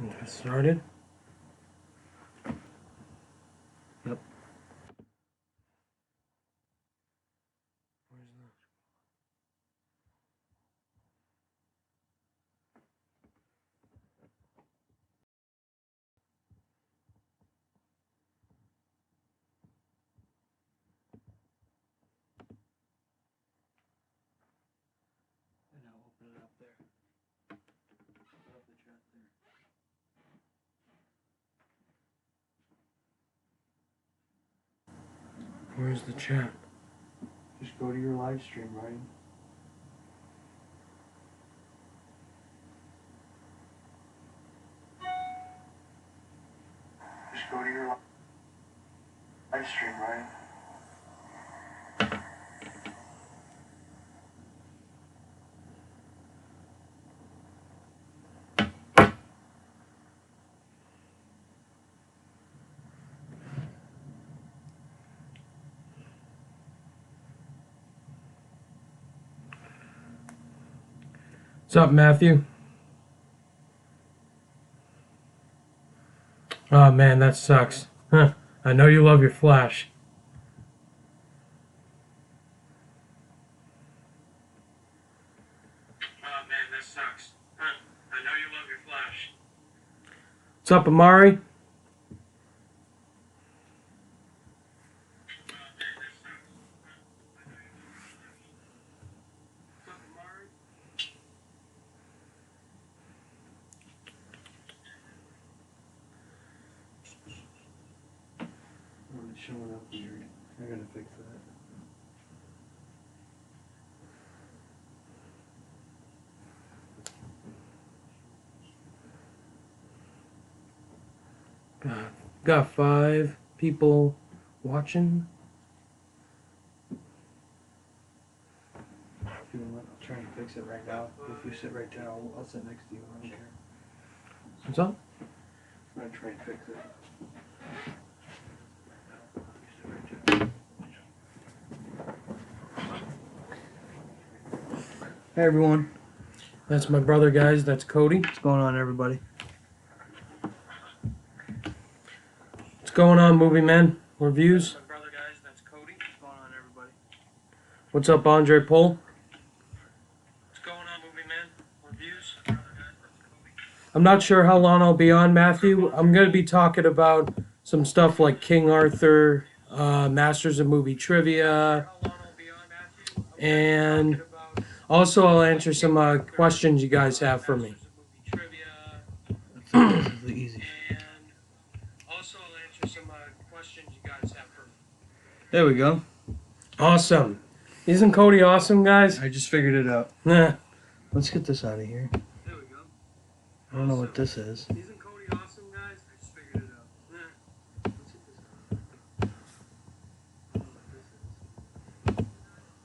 Get started. Yep. Where's that? And now open it up there. Open up the chat there. Where's the chat? Just go to your live stream, Ryan. Just go to your live stream, Ryan. What's up, Matthew? Oh man, that sucks. Huh. I know you love your Flash. Oh man, that sucks. Huh. I know you love your Flash. What's up, Amari? Oh, it's showing up weird. I gotta fix that. Got 5 people watching. If you want, I'll try and fix it right now. If you sit right there, I'll sit next to you. I don't care. What's up? I'm gonna try and fix it. Hey everyone. That's my brother, guys. That's Cody. What's going on, everybody? What's going on, Movie Man? Reviews? My brother, guys. That's Cody. What's going on, everybody? What's up, Andre Pohl? What's going on, Movie Man? Reviews? I'm not sure how long I'll be on, Matthew. I'm going to be talking about some stuff like King Arthur, Masters of Movie Trivia, and also I'll answer some questions you guys have for me. This is the easy. There we go. Awesome. Isn't Cody awesome, guys? I just figured it out. Nah. Let's get this out of here. There we go. I don't know what this is. Isn't Cody awesome, guys? I just figured it out. Let's get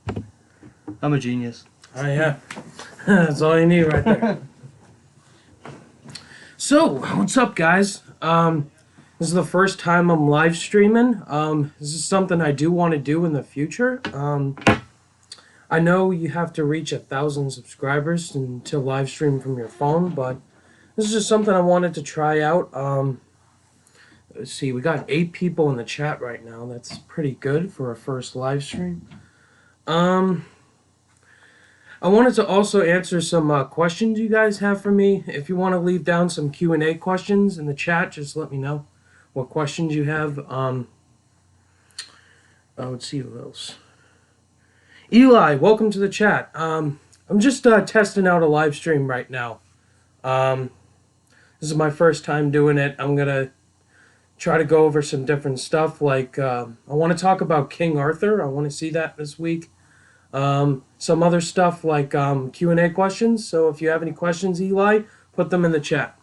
this out. I'm a genius. Oh, yeah. That's all you need right there. So, what's up, guys? This is the first time I'm live streaming. This is something I do want to do in the future. I know you have to reach 1,000 subscribers to live stream from your phone, but this is just something I wanted to try out. Let's see, we got 8 people in the chat right now. That's pretty good for a first live stream. I wanted to also answer some questions you guys have for me. If you want to leave down some Q&A questions in the chat, just let me know what questions you have. Let's see who else. Eli, welcome to the chat. I'm just testing out a live stream right now. This is my first time doing it. I'm going to try to go over some different stuff. Like, I want to talk about King Arthur. I want to see that this week. Some other stuff like Q&A questions. So if you have any questions, Eli, put them in the chat.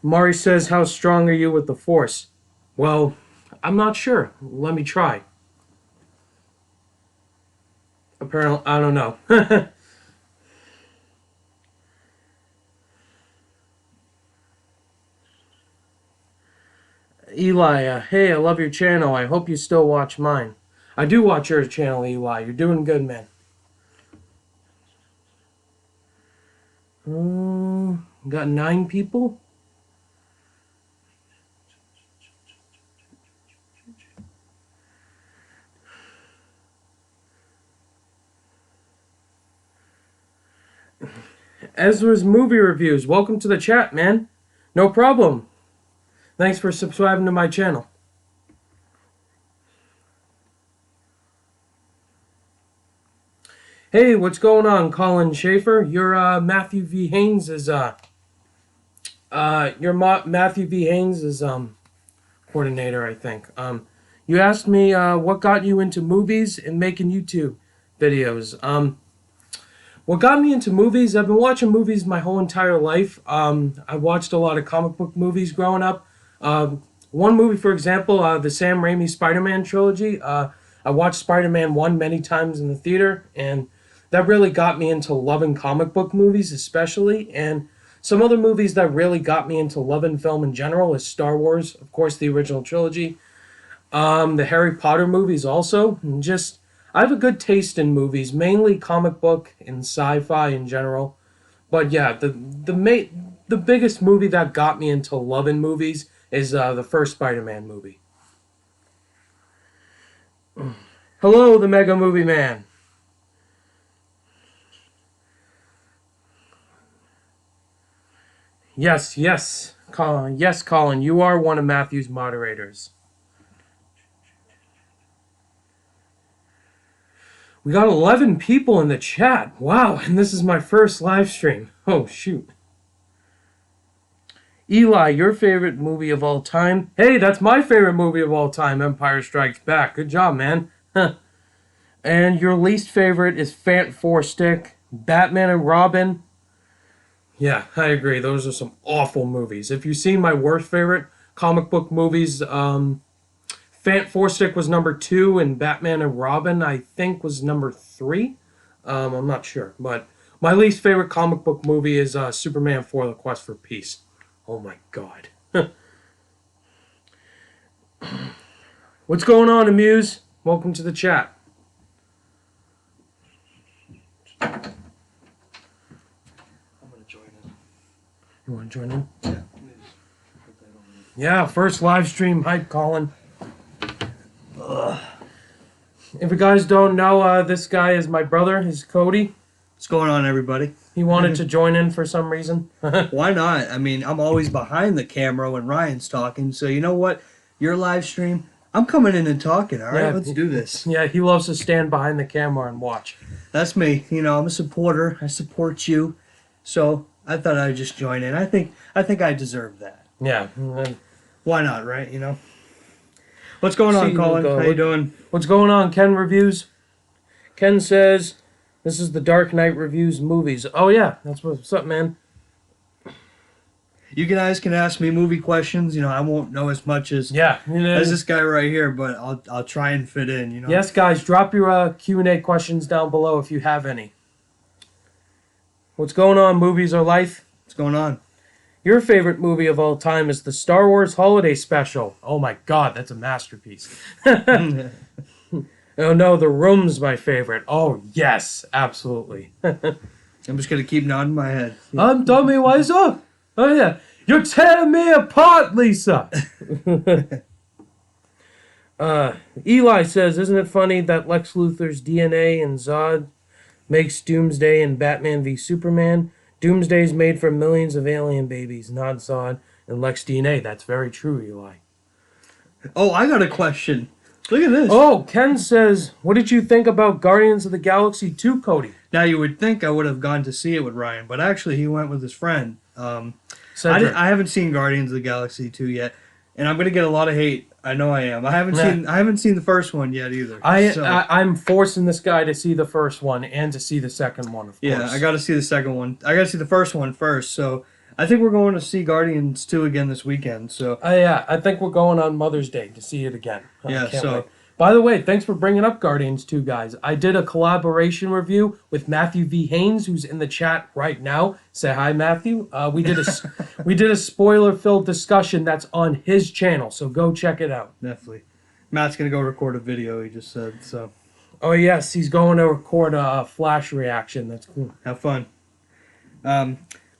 Mari says, how strong are you with the Force? Well, I'm not sure. Let me try. Apparently, I don't know. Eli, hey, I love your channel. I hope you still watch mine. I do watch your channel, Eli. You're doing good, man. Got 9 people. Ezra's Movie Reviews. Welcome to the chat, man. No problem. Thanks for subscribing to my channel. Hey, what's going on, Colin Schaefer? You're Matthew V. Haynes is Matthew V. Haynes is coordinator, I think. You asked me what got you into movies and making YouTube videos. What got me into movies? I've been watching movies my whole entire life. I watched a lot of comic book movies growing up. One movie, for example, the Sam Raimi Spider-Man trilogy. I watched Spider-Man 1 many times in the theater, and that really got me into loving comic book movies especially. And some other movies that really got me into loving film in general is Star Wars, of course, the original trilogy. The Harry Potter movies also. And just, I have a good taste in movies, mainly comic book and sci-fi in general. But yeah, the biggest movie that got me into loving movies is the first Spider-Man movie. Hello, the Mega Movie Man. Yes, Colin. Yes, Colin, you are one of Matthew's moderators. We got 11 people in the chat. Wow, and this is my first live stream. Oh, shoot. Eli, your favorite movie of all time? Hey, that's my favorite movie of all time, Empire Strikes Back. Good job, man. And your least favorite is Fant Four Stick, Batman and Robin. Yeah, I agree. Those are some awful movies. If you've seen my worst favorite comic book movies, Fant Four Stick was number 2, and Batman and Robin, I think, was number 3. I'm not sure. But my least favorite comic book movie is Superman 4, The Quest for Peace. Oh my god. What's going on, Amuse? Welcome to the chat. You want to join in? Yeah, please. Put that over there. Yeah, first live stream hype, Colin. If you guys don't know, this guy is my brother. He's Cody. What's going on, everybody? He wanted to join in for some reason. Why not? I mean, I'm always behind the camera when Ryan's talking, so you know what? Your live stream, I'm coming in and talking, all right? Yeah. Let's do this. Yeah, he loves to stand behind the camera and watch. That's me. You know, I'm a supporter. I support you. So I thought I'd just join in. I think I deserve that. Yeah. Why not, right? You know? What's going on, See, Colin? Luca, How you doing? What's going on, Ken Reviews? Ken says, this is the Dark Knight Reviews movies. Oh, yeah. That's what's up, man. You guys can ask me movie questions. You know, I won't know as much as Yeah. as this guy right here, but I'll try and fit in, you know? Yes, guys, drop your Q&A questions down below if you have any. What's going on, Movies Are Life? What's going on? Your favorite movie of all time is the Star Wars Holiday Special. Oh my god, that's a masterpiece. Oh no, The Room's my favorite. Oh yes, absolutely. I'm just going to keep nodding my head. I'm Tommy Wiseau. Oh yeah, you're tearing me apart, Lisa. Eli says, isn't it funny that Lex Luthor's DNA and Zod makes Doomsday and Batman v Superman? Doomsday's made from millions of alien babies, not Zod and Lex DNA. That's very true, Eli. Oh, I got a question. Look at this. Oh, Ken says, what did you think about Guardians of the Galaxy 2, Cody? Now, you would think I would have gone to see it with Ryan, but actually he went with his friend. Cedric. I haven't seen Guardians of the Galaxy 2 yet, and I'm going to get a lot of hate. I know I am. I haven't seen the first one yet either. I'm forcing this guy to see the first one and to see the second one, of course. Yeah, I got to see the second one. I got to see the first one first, so I think we're going to see Guardians 2 again this weekend, so... Yeah, I think we're going on Mother's Day to see it again. I Yeah, can't so- wait. By the way, thanks for bringing up Guardians 2, guys. I did a collaboration review with Matthew V. Haynes, who's in the chat right now. Say hi, Matthew. We did a spoiler-filled discussion that's on his channel, so go check it out. Definitely. Matt's going to go record a video, he just said, so Oh, yes, he's going to record a Flash reaction. That's cool. have fun.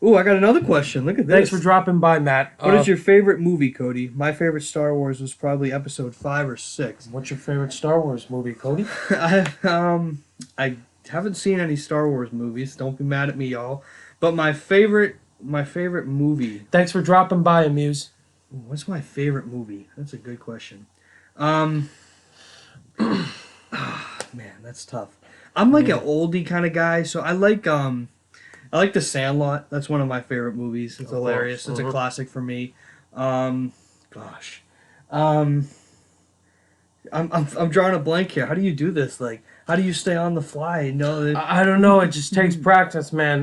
Ooh, I got another question. Look at this. Thanks for dropping by, Matt. What is your favorite movie, Cody? My favorite Star Wars was probably Episode 5 or 6. What's your favorite Star Wars movie, Cody? I haven't seen any Star Wars movies. Don't be mad at me, y'all. But my favorite movie. Thanks for dropping by, Amuse. What's my favorite movie? That's a good question. Man, that's tough. I'm like an oldie kind of guy, so I like The Sandlot. That's one of my favorite movies. It's hilarious. It's a classic for me. Gosh. I'm drawing a blank here. How do you do this? Like, how do you stay on the fly? You know, I don't know. It just takes practice, man.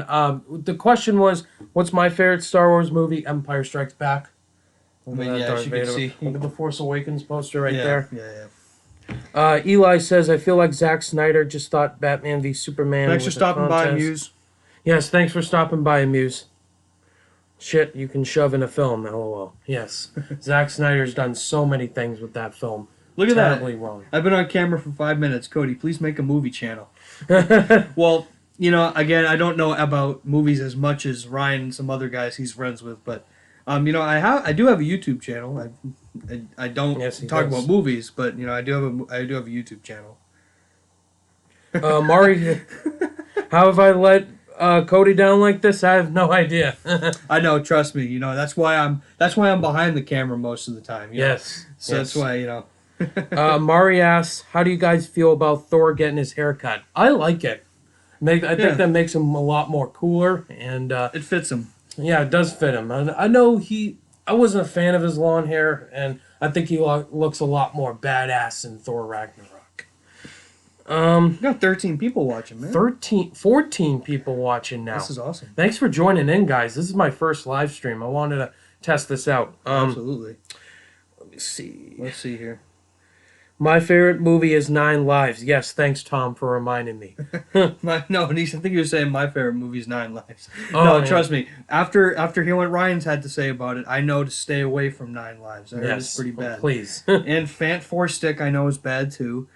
The question was, what's my favorite Star Wars movie? Empire Strikes Back. I mean, yeah, as you can see. Look at the Force Awakens poster right yeah, there. Yeah. Eli says, I feel like Zack Snyder just thought Batman v Superman. Thanks for was a stopping by, contest. Muse. Yes, thanks for stopping by, Amuse. Shit, you can shove in a film, lol. Yes. Zack Snyder's done so many things with that film. Look at Terribly that. wrong. I've been on camera for 5 minutes. Cody, please make a movie channel. Well, you know, again, I don't know about movies as much as Ryan and some other guys he's friends with, but you know, I do have a YouTube channel. I don't talk about movies, but you know, I do have a YouTube channel. Mari, how have I let Cody down like this? I have no idea. I know, trust me. You know, that's why I'm behind the camera most of the time. You know? Yes. So yes. that's why, you know. Mari asks, how do you guys feel about Thor getting his haircut? I like it. I think that makes him a lot more cooler, and it fits him. Yeah, it does fit him. I know I wasn't a fan of his long hair, and I think he looks a lot more badass in Thor Ragnarok. You got 13 people watching, man. 14 people watching now. This is awesome. Thanks for joining in, guys. This is my first live stream. I wanted to test this out. Absolutely. Let me see. Let's see here. My favorite movie is 9 Lives. Yes, thanks, Tom, for reminding me. I think he was saying my favorite movie is 9 Lives. Oh, no, yeah. trust me. After hearing what Ryan's had to say about it, I know to stay away from 9 Lives. I heard it's pretty bad. Please. And Fant 4 Stick I know is bad too.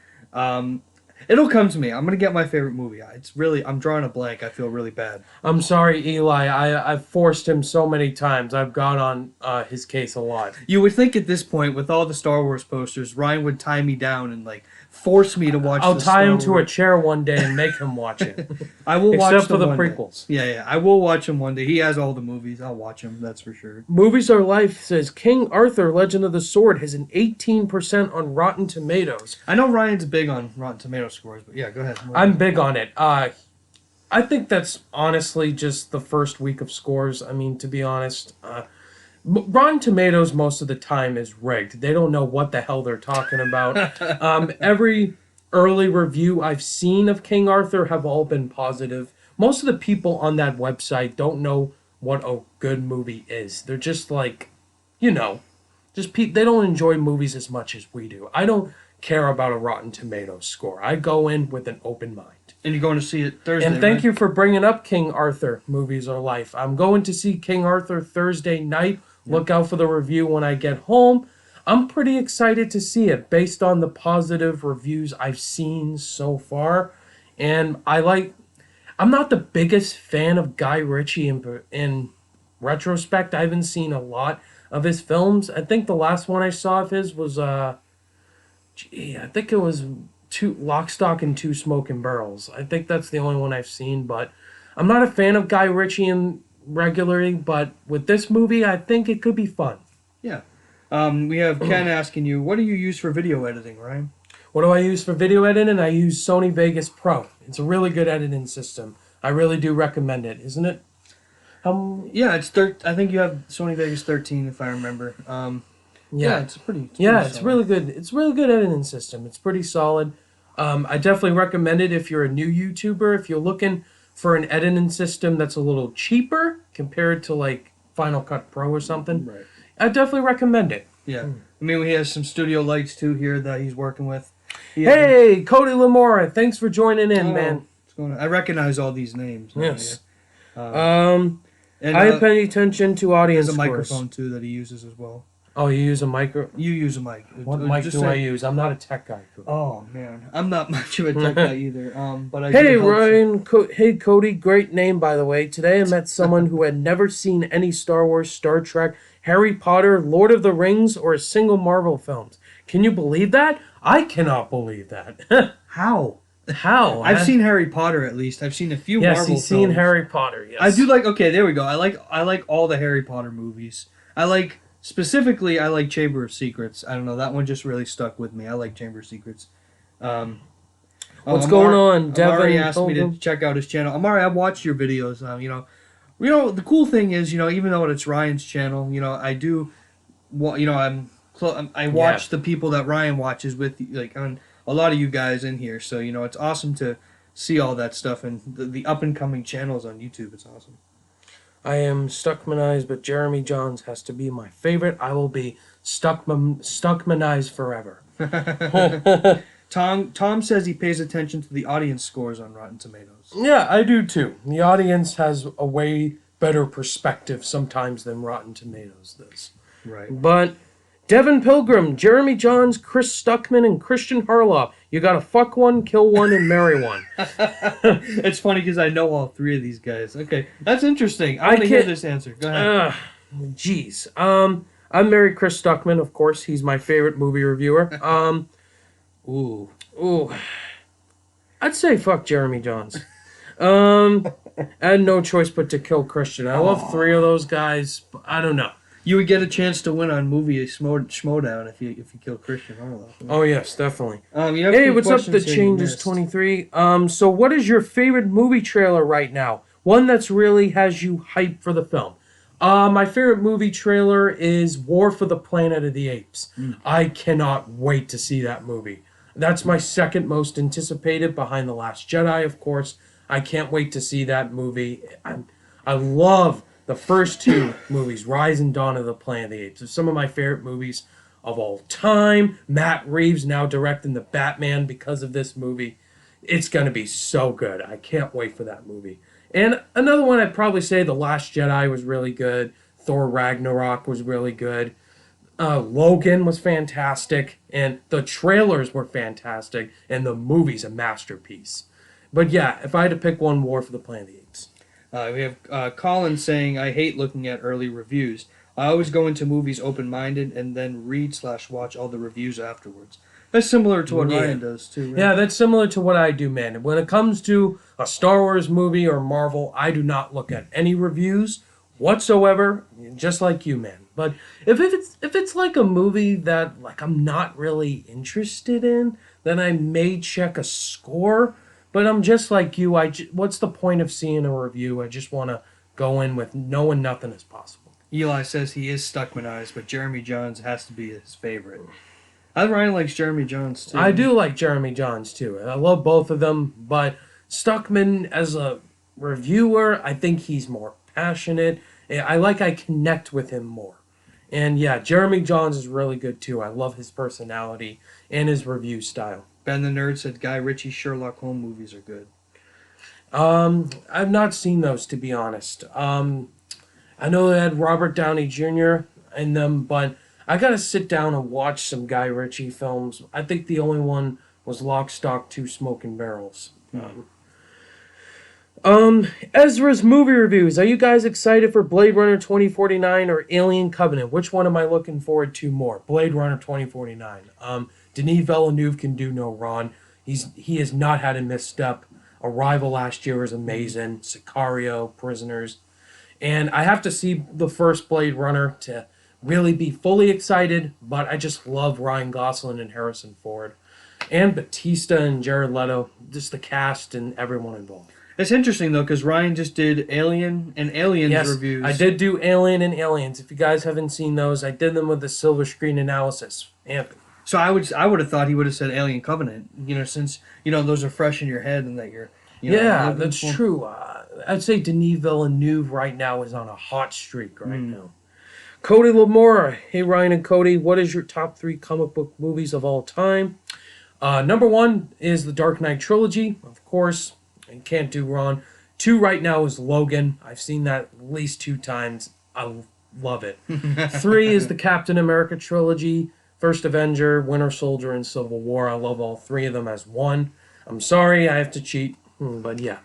It'll come to me. I'm gonna get my favorite movie. I'm drawing a blank. I feel really bad. I'm sorry, Eli. I've forced him so many times. I've gone on his case a lot. You would think at this point, with all the Star Wars posters, Ryan would tie me down and like force me to watch. I'll tie him Star to a Wars. chair one day and make him watch it. I will watch Except for them the one day. prequels. Yeah, I will watch him one day. He has all the movies. I'll watch them. That's for sure. Movies Are Life says King Arthur: Legend of the Sword has an 18% on Rotten Tomatoes. I know Ryan's big on Rotten Tomato scores, but yeah, go ahead. I'm big on it. I think that's honestly just the first week of scores. I mean, to be honest, Rotten Tomatoes most of the time is rigged. They don't know what the hell they're talking about. Every early review I've seen of King Arthur have all been positive. Most of the people on that website don't know what a good movie is. They're just like, you know, they don't enjoy movies as much as we do. I don't care about a Rotten Tomatoes score. I go in with an open mind. And you're going to see it Thursday, And thank right? you for bringing up King Arthur, Movies Are Life. I'm going to see King Arthur Thursday night. Look out for the review when I get home. I'm pretty excited to see it based on the positive reviews I've seen so far. And I'm not the biggest fan of Guy Ritchie in retrospect. I haven't seen a lot of his films. I think the last one I saw of his was, I think it was Lock, Stock, and Two Smoking Barrels. I think that's the only one I've seen, but I'm not a fan of Guy Ritchie regularly, but with this movie, I think it could be fun. Yeah. We have Ken asking you, what do you use for video editing, Ryan? What do I use for video editing? I use Sony Vegas Pro. It's a really good editing system. I really do recommend it, isn't it? Yeah, I think you have Sony Vegas 13, if I remember. Yeah, it's pretty it's solid. really good. It's a really good editing system. It's pretty solid. I definitely recommend it if you're a new YouTuber. If you're looking for an editing system that's a little cheaper compared to like Final Cut Pro or something, Right. I definitely recommend it. Yeah. I mean, he has some studio lights, too, here that he's working with. Hey, Cody Lamora, thanks for joining in, man. What's going on? I recognize all these names. Yes. And I pay attention to audience there's a scores. microphone, too, that he uses as well. Oh, you use a micro? You use a mic. What mic Just do I say- use? I'm not a tech guy. Oh man, I'm not much of a tech guy either. But I Hey do help- Ryan, hey Cody, great name by the way. Today I met someone who had never seen any Star Wars, Star Trek, Harry Potter, Lord of the Rings, or a single Marvel films. Can you believe that? I cannot believe that. How? How? I've seen Harry Potter at least. I've seen a few Yes, Marvel he's seen films. Harry Potter. Yes, I do like. Okay, there we go. I like all the Harry Potter movies. I like specifically. I like Chamber of Secrets. I don't know, that one just really stuck with me. I like Chamber of Secrets. What's going on, Devin? Amari asked me to Pilgrim? check out his channel. Amari, I've watched your videos. The cool thing is, even though it's Ryan's channel, I do, I watch the people that Ryan watches with, like on a lot of you guys in here. So it's awesome to see all that stuff and the up and coming channels on YouTube. It's awesome. I am Stuckmanized, but Jeremy Johns has to be my favorite. I will be Stuckmanized forever. Tom says he pays attention to the audience scores on Rotten Tomatoes. Yeah, I do too. The audience has a way better perspective sometimes than Rotten Tomatoes does. Right. But Devin Pilgrim, Jeremy Johns, Chris Stuckman, and Christian Harloff. You gotta fuck one, kill one, and marry one. It's funny because I know all three of these guys. Okay, that's interesting. I want to hear can't- this answer. Go ahead. Jeez. I'm married Chris Stuckman, of course. He's my favorite movie reviewer. Ooh. I'd say fuck Jeremy Johns. I had no choice but to kill Christian. I love three of those guys, but I don't know. You would get a chance to win on movie Schmodown if you kill Christian Harloff. Oh yes, definitely. You have Hey, two what's up? The questions here you change is missed. 23. So what is your favorite movie trailer right now? One that's really has you hyped for the film. My favorite movie trailer is War for the Planet of the Apes. I cannot wait to see that movie. That's my second most anticipated, behind The Last Jedi, of course. I can't wait to see that movie. I love the first two movies, Rise and Dawn of the Planet of the Apes. They're some of my favorite movies of all time. Matt Reeves now directing the Batman because of this movie. It's going to be so good. I can't wait for that movie. And another one I'd probably say The Last Jedi was really good. Thor Ragnarok was really good. Logan was fantastic. And the trailers were fantastic. And the movie's a masterpiece. But yeah, if I had to pick one, War for the Planet of the Apes. We have Colin saying, I hate looking at early reviews. I always go into movies open-minded and then read/watch all the reviews afterwards. That's similar to what Yeah. Ryan does, too, right? Yeah, that's similar to what I do, man. When it comes to a Star Wars movie or Marvel, I do not look at any reviews whatsoever, just like you, man. But if it's like a movie that like I'm not really interested in, then I may check a score. But I'm just like you. What's the point of seeing a review? I just want to go in with knowing nothing is possible. Eli says he is Stuckmanized, but Jeremy Johns has to be his favorite. Ryan likes Jeremy Johns, too. I do like Jeremy Johns too. I love both of them, but Stuckman as a reviewer, I think he's more passionate. I connect with him more. And yeah, Jeremy Johns is really good too. I love his personality and his review style. Ben the Nerd said Guy Ritchie's Sherlock Holmes movies are good. I've not seen those, to be honest. I know they had Robert Downey Jr. in them, but I gotta sit down and watch some Guy Ritchie films. I think the only one was Lock, Stock, Two Smoking Barrels. Ezra's movie reviews. Are you guys excited for Blade Runner 2049 or Alien Covenant? Which one am I looking forward to more? Blade Runner 2049. Denis Villeneuve can do no wrong. He has not had a misstep. Arrival last year was amazing. Sicario, Prisoners. And I have to see the first Blade Runner to really be fully excited, but I just love Ryan Gosling and Harrison Ford. And Batista and Jared Leto. Just the cast and everyone involved. It's interesting, though, because Ryan just did Alien and Aliens Yes, reviews. I did do Alien and Aliens. If you guys haven't seen those, I did them with the silver screen analysis. Anthony. So I would have thought he would have said Alien Covenant, since, those are fresh in your head and that you're, Yeah, looking that's for- true. I'd say Denis Villeneuve right now is on a hot streak right now. Cody Lamora. Hey, Ryan and Cody, what is your top 3 comic book movies of all time? Number 1 is the Dark Knight trilogy, of course. And can't do wrong. 2 right now is Logan. I've seen that at least 2 times. I love it. 3 is the Captain America trilogy, First Avenger, Winter Soldier, and Civil War. I love all 3 of them as one. I'm sorry, I have to cheat, but yeah.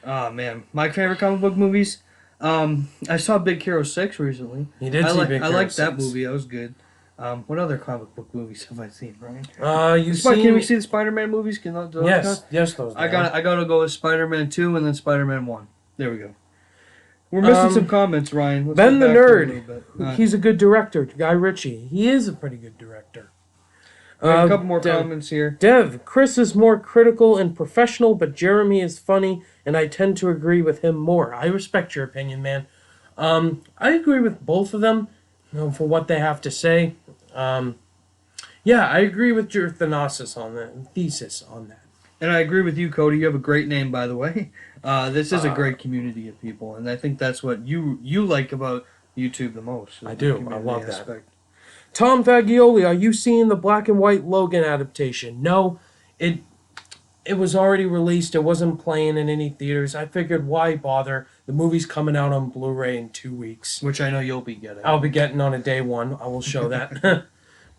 Oh man, my favorite comic book movies. I saw Big Hero 6 recently. You did I see like Big I Hero liked that 6. movie. That was good. What other comic book movies have I seen, Ryan? You've Can we seen... see the Spider-Man movies? Can those Yes, count? yes, those I do. gotta go with Spider-Man 2 and then Spider-Man 1. There we go. We're missing some comments, Ryan. Let's Ben go the back for a Nerd. little bit. He's a good director, Guy Ritchie. He is a pretty good director. We have a couple more Dev, comments here. Dev, Chris is more critical and professional, but Jeremy is funny, and I tend to agree with him more. I respect your opinion, man. I agree with both of them, for what they have to say. Yeah, I agree with your thesis on that. And I agree with you, Cody. You have a great name, by the way. This is a great community of people, and I think that's what you like about YouTube the most. I the do. I community love that. aspect. Tom Fagioli, are you seeing the black and white Logan adaptation? No, it was already released. It wasn't playing in any theaters. I figured, why bother? The movie's coming out on Blu-ray in 2 weeks. Which I know you'll be getting. I'll be getting on a day one. I will show that.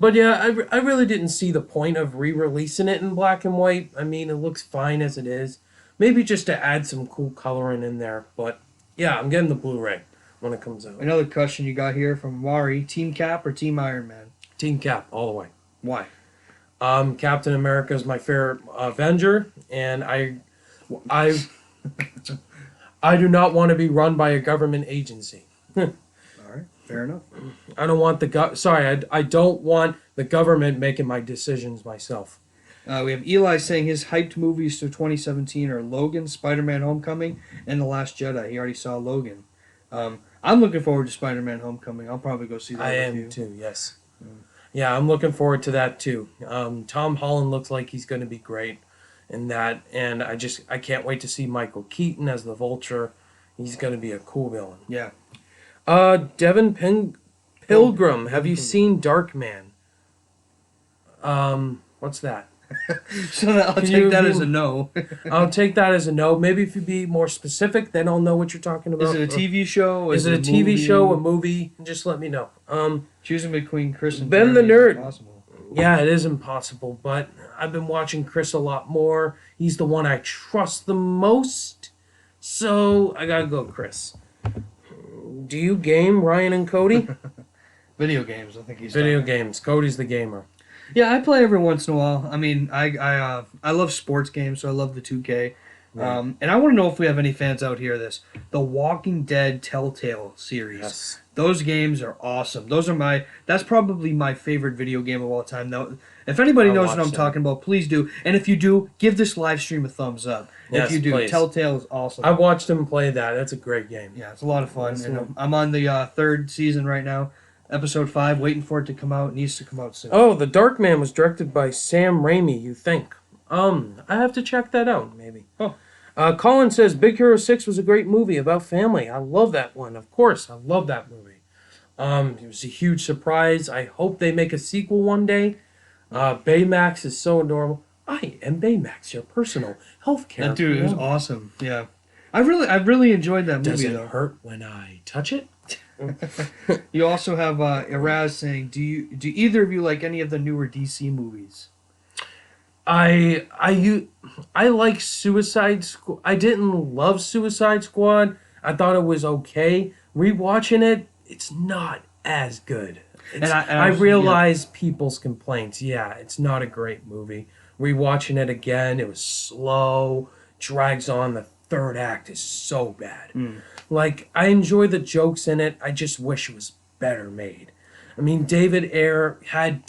But yeah, I really didn't see the point of re-releasing it in black and white. I mean, it looks fine as it is. Maybe just to add some cool coloring in there. But yeah, I'm getting the Blu-ray when it comes out. Another question you got here from Mari: Team Cap or Team Iron Man? Team Cap, all the way. Why? Captain America is my favorite Avenger, and I do not want to be run by a government agency. All right, fair enough. I don't want I don't want the government making my decisions myself. We have Eli saying his hyped movies for 2017 are Logan, Spider-Man: Homecoming, and The Last Jedi. He already saw Logan. I'm looking forward to Spider-Man: Homecoming. I'll probably go see that. I with you. am too. Yes. Yeah, I'm looking forward to that too. Tom Holland looks like he's going to be great in that, and I can't wait to see Michael Keaton as the Vulture. He's going to be a cool villain. Yeah. Devin Pilgrim, have you seen Darkman? What's that? So I'll Can take you that be- as a no. I'll take that as a no. Maybe if you be more specific, then I'll know what you're talking about. Is it a TV show? Is it a TV show, a movie? Just let me know. Choosing between Chris and Ben the Jeremy is Nerd. impossible. Yeah, it is impossible, but I've been watching Chris a lot more. He's the one I trust the most, so I gotta go Chris. Do you game, Ryan and Cody? Video games, I think he's Video talking. games. Cody's the gamer. Yeah, I play every once in a while. I mean, I love sports games, so I love the 2K. Right. And I want to know if we have any fans out here of this. The Walking Dead Telltale series. Yes. Those games are awesome. That's probably my favorite video game of all time. Now, if anybody I'll knows what watch I'm that. talking about, please do. And if you do, give this live stream a thumbs up. Yes, if you do, please. Telltale is awesome. I watched him play that. That's a great game. Yeah, it's a lot of fun. Yes, And yeah. I'm on the third season right now, episode 5, waiting for it to come out. It needs to come out soon. Oh, The Dark Man was directed by Sam Raimi, you think? I have to check that out, maybe. Oh. Colin says Big Hero 6 was a great movie about family. I love that one. Of course, I love that movie. It was a huge surprise. I hope they make a sequel one day. Baymax is so adorable. I am Baymax, your personal healthcare. That dude is provider. awesome. Yeah. I really enjoyed that Does movie it though. hurt when I touch it? You also have Iraz saying, do either of you like any of the newer DC movies? I like Suicide Squad. I didn't love Suicide Squad. I thought it was okay. Rewatching it, it's not as good. I realize people's complaints. Yeah, it's not a great movie. Rewatching it again, it was slow, drags on. The third act is so bad. Like, I enjoy the jokes in it. I just wish it was better made. I mean, David Ayer had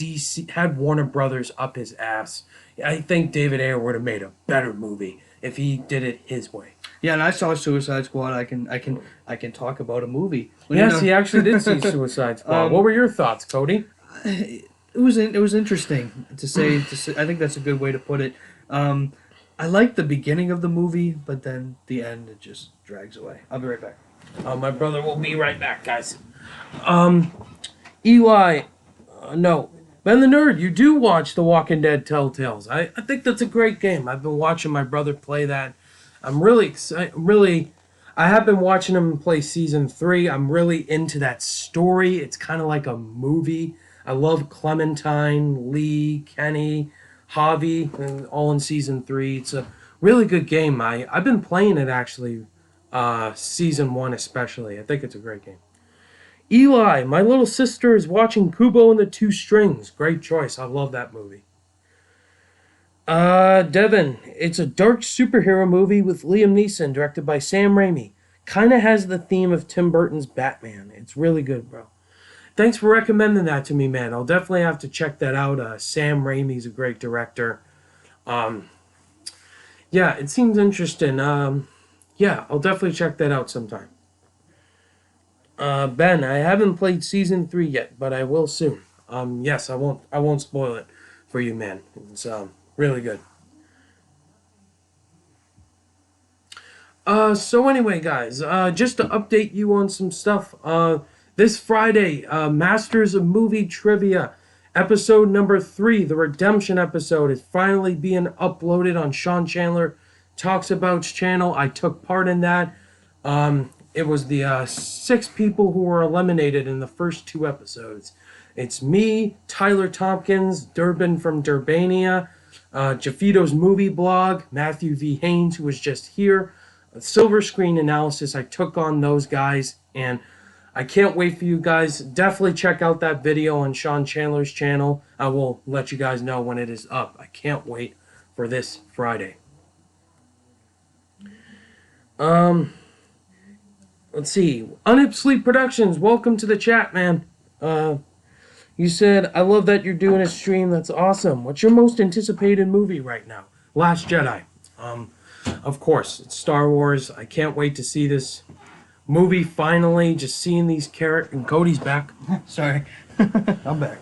Warner Brothers up his ass. I think David Ayer would have made a better movie if he did it his way. Yeah, and I saw Suicide Squad. I can talk about a movie. Yes, he actually did see Suicide Squad. What were your thoughts, Cody? It was interesting to say. I think that's a good way to put it. I like the beginning of the movie, but then the end it just drags away. I'll be right back. My brother will be right back, guys. Eli, no. Ben the Nerd, you do watch The Walking Dead Telltales. I think that's a great game. I've been watching my brother play that. I'm really excited. I have been watching him play season 3. I'm really into that story. It's kind of like a movie. I love Clementine, Lee, Kenny, Javi, and all in season 3. It's a really good game. I've been playing it actually, season 1 especially. I think it's a great game. Eli, my little sister is watching Kubo and the Two Strings. Great choice. I love that movie. Devin, it's a dark superhero movie with Liam Neeson, directed by Sam Raimi. Kind of has the theme of Tim Burton's Batman. It's really good, bro. Thanks for recommending that to me, man. I'll definitely have to check that out. Sam Raimi's a great director. Yeah, it seems interesting. Yeah, I'll definitely check that out sometime. Ben, I haven't played season 3 yet, but I will soon. Yes, I won't spoil it for you, man. It's really good. So anyway, guys, just to update you on some stuff. This Friday, Masters of Movie Trivia, episode number 3, the Redemption episode, is finally being uploaded on Sean Chandler Talks About's channel. I took part in that. It was the 6 people who were eliminated in the first 2 episodes. It's me, Tyler Tompkins, Durbin from Durbania, Jafito's Movie Blog, Matthew V. Haynes, who was just here, Silver Screen Analysis. I took on those guys, and I can't wait for you guys. Definitely check out that video on Sean Chandler's channel. I will let you guys know when it is up. I can't wait for this Friday. Let's see. Unhip Sleep Productions, welcome to the chat, man. You said, I love that you're doing a stream. That's awesome. What's your most anticipated movie right now? Last Jedi. Of course, it's Star Wars. I can't wait to see this movie finally. Just seeing these characters. And Cody's back. Sorry. I'm back.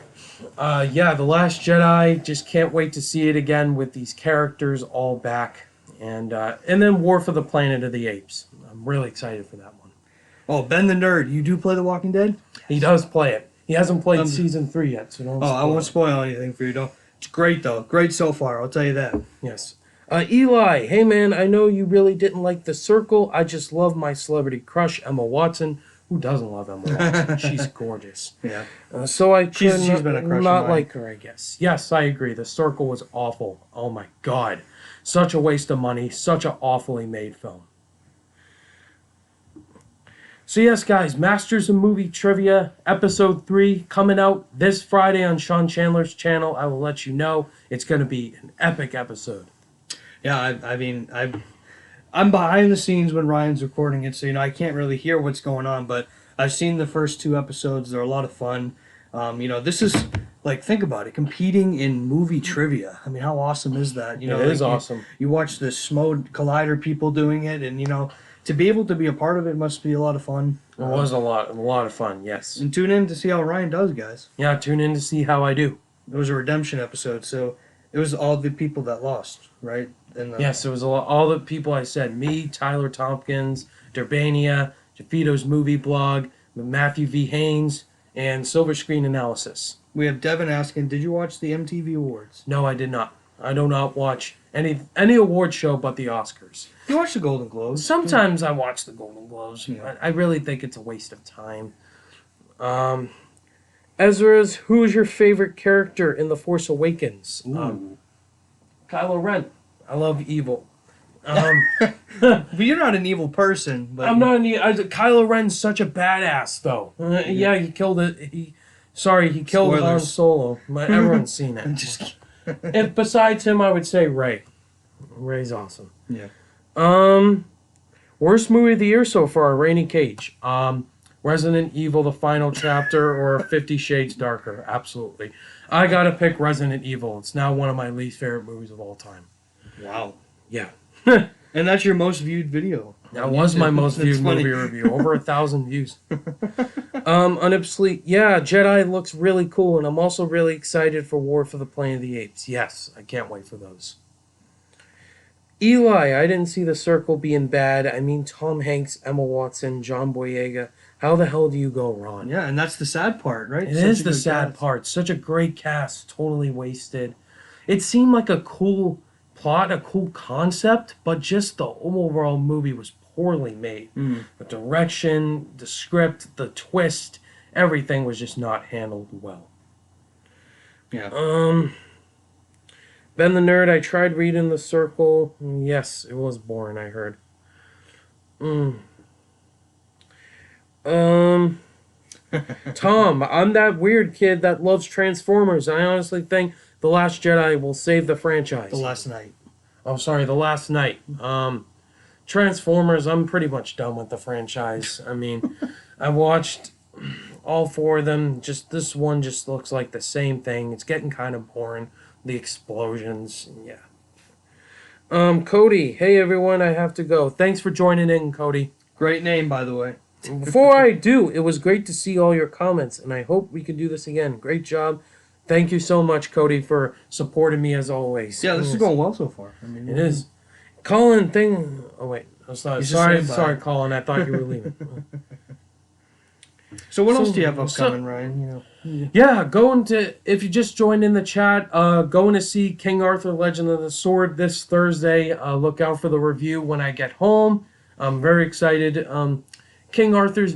Yeah, The Last Jedi. Just can't wait to see it again with these characters all back. And then War for the Planet of the Apes. I'm really excited for that one. Oh, Ben the Nerd, you do play The Walking Dead? He does play it. He hasn't played season 3 yet, so don't. I won't spoil anything for you, though. It's great, though. Great so far, I'll tell you that. Yes. Eli, hey man, I know you really didn't like The Circle. I just love my celebrity crush, Emma Watson. Who doesn't love Emma Watson? She's gorgeous. Yeah. So I could She's been a crush of not mine. like her, I guess. Yes, I agree. The Circle was awful. Oh my god. Such a waste of money. Such an awfully made film. So yes, guys, Masters of Movie Trivia, Episode 3, coming out this Friday on Sean Chandler's channel. I will let you know. It's going to be an epic episode. Yeah, I'm behind the scenes when Ryan's recording it, so, I can't really hear what's going on, but I've seen the first 2 episodes. They're a lot of fun. This is, think about it, competing in movie trivia. I mean, how awesome is that? It is awesome. You watch the Smode Collider people doing it, and, to be able to be a part of it must be a lot of fun. It was a lot of fun, yes. And tune in to see how Ryan does, guys. Yeah, tune in to see how I do. It was a redemption episode, so it was all the people that lost, right? Yes, it was all the people I said. Me, Tyler Tompkins, Durbania, Jafito's Movie Blog, Matthew V. Haynes, and Silver Screen Analysis. We have Devin asking, did you watch the MTV Awards? No, I did not. I do not watch any award show but the Oscars. You watched the Golden Globes? Sometimes I watch the Golden Globes. Yeah. I really think it's a waste of time. Ezra's, who is your favorite character in The Force Awakens? Kylo Ren. I love evil. But you're not an evil person. But I'm not Kylo Ren's such a badass, though. Yeah, he killed it. He killed Han Spoilers. Solo. Everyone's seen it. I'm just kidding. If besides him, I would say Rey. Rey's awesome. Yeah. Worst movie of the year so far, Rainy Cage. Resident Evil, the final chapter, or 50 Shades Darker. Absolutely. I gotta pick Resident Evil. It's now one of my least favorite movies of all time. Wow. Yeah. And that's your most viewed video. That was my most That's viewed funny. movie review. Over 1,000 views. Unhip Sleep. Yeah, Jedi looks really cool, and I'm also really excited for War for the Planet of the Apes. Yes, I can't wait for those. Eli, I didn't see The Circle being bad. I mean, Tom Hanks, Emma Watson, John Boyega. How the hell do you go wrong? Yeah, and that's the sad part, right? It Such is a the good sad cast. part. Such a great cast, totally wasted. It seemed like a cool plot, a cool concept, but just the overall movie was poorly made. Mm. The direction, the script, the twist, everything was just not handled well. Yeah. Ben the Nerd, I tried reading The Circle. Yes, it was boring, I heard. Tom, I'm that weird kid that loves Transformers. I honestly think The Last Jedi will save the franchise. The Last Night. Oh, sorry, The Last Night. Transformers, I'm pretty much done with the franchise. I mean, I watched all four of them. Just this one just looks like the same thing. It's getting kind of boring. The explosions, yeah. Cody, hey everyone, I have to go. Thanks for joining in, Cody. Great name, by the way. Before I do, it was great to see all your comments, and I hope we can do this again. Great job. Thank you so much, Cody, for supporting me as always. Yeah, this is going well so far. I mean, It is. Colin, Oh wait, I'm sorry. He's just Sorry, saying bye. sorry, Colin. I thought you were leaving. So what else So- do you have so- upcoming, Ryan? You know. Yeah, if you just joined in the chat, going to see King Arthur Legend of the Sword this Thursday. Look out for the review when I get home. I'm very excited. King Arthur's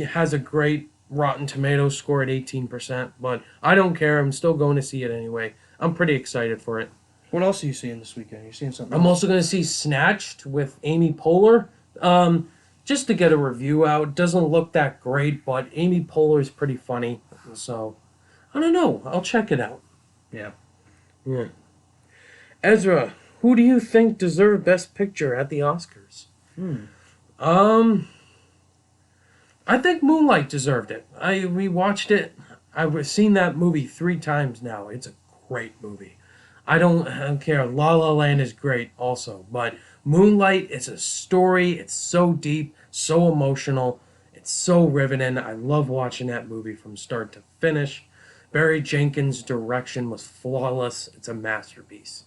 has a great Rotten Tomatoes score at 18%, but I don't care. I'm still going to see it anyway. I'm pretty excited for it. What else are you seeing this weekend? You seeing something? I'm also going to see Snatched with Amy Poehler. Just to get a review out. It doesn't look that great, but Amy Poehler is pretty funny. So, I don't know. I'll check it out. Yeah. Yeah. Ezra, who do you think deserved Best Picture at the Oscars? I think Moonlight deserved it. I rewatched it. I've seen that movie 3 times now. It's a great movie. I don't care. La La Land is great also, but Moonlight, it's a story. It's so deep, so emotional. It's so riveting. I love watching that movie from start to finish. Barry Jenkins' direction was flawless. It's a masterpiece.